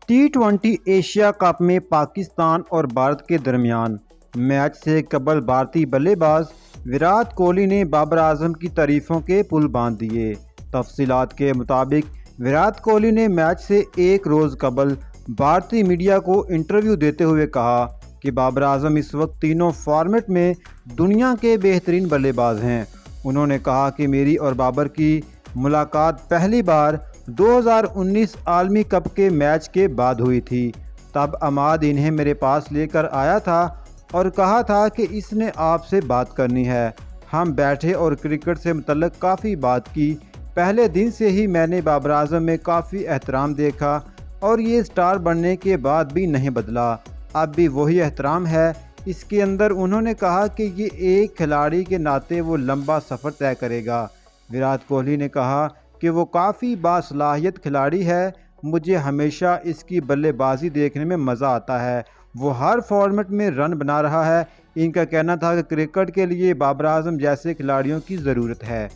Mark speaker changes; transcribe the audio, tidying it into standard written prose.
Speaker 1: टी20 Asia cup में पाकिस्तान और भारत के दरमियान मैच से कबल भारतीय बल्लेबाज विराट कोहली ने बाबर आजम की तारीफों के पुल बांध दिए। तफसीलात के मुताबिक विराट कोहली ने मैच से एक रोज़ कबल भारतीय मीडिया को इंटरव्यू देते हुए कहा कि बाबर आजम इस वक्त तीनों फॉर्मेट में दुनिया के बेहतरीन बल्लेबाज हैं। उन्होंने कहा कि मेरी और बाबर की मुलाकात पहली बार 2019 आलमी कप के मैच के बाद हुई थी। तब अमाद इन्हें मेरे पास लेकर आया था और कहा था कि इसने आपसे बात करनी है। हम बैठे और क्रिकेट से मुतल्लिक काफ़ी बात की। पहले दिन से ही मैंने बाबर आजम में काफ़ी एहतराम देखा और ये स्टार बनने के बाद भी नहीं बदला। अब भी वही एहतराम है इसके अंदर। उन्होंने कहा कि ये एक खिलाड़ी के नाते वो लंबा सफ़र तय करेगा। विराट कोहली ने कहा कि वो काफ़ी बासलाहियत खिलाड़ी है। मुझे हमेशा इसकी बल्लेबाजी देखने में मज़ा आता है। वो हर फॉर्मेट में रन बना रहा है। इनका कहना था कि क्रिकेट के लिए बाबर आजम जैसे खिलाड़ियों की ज़रूरत है।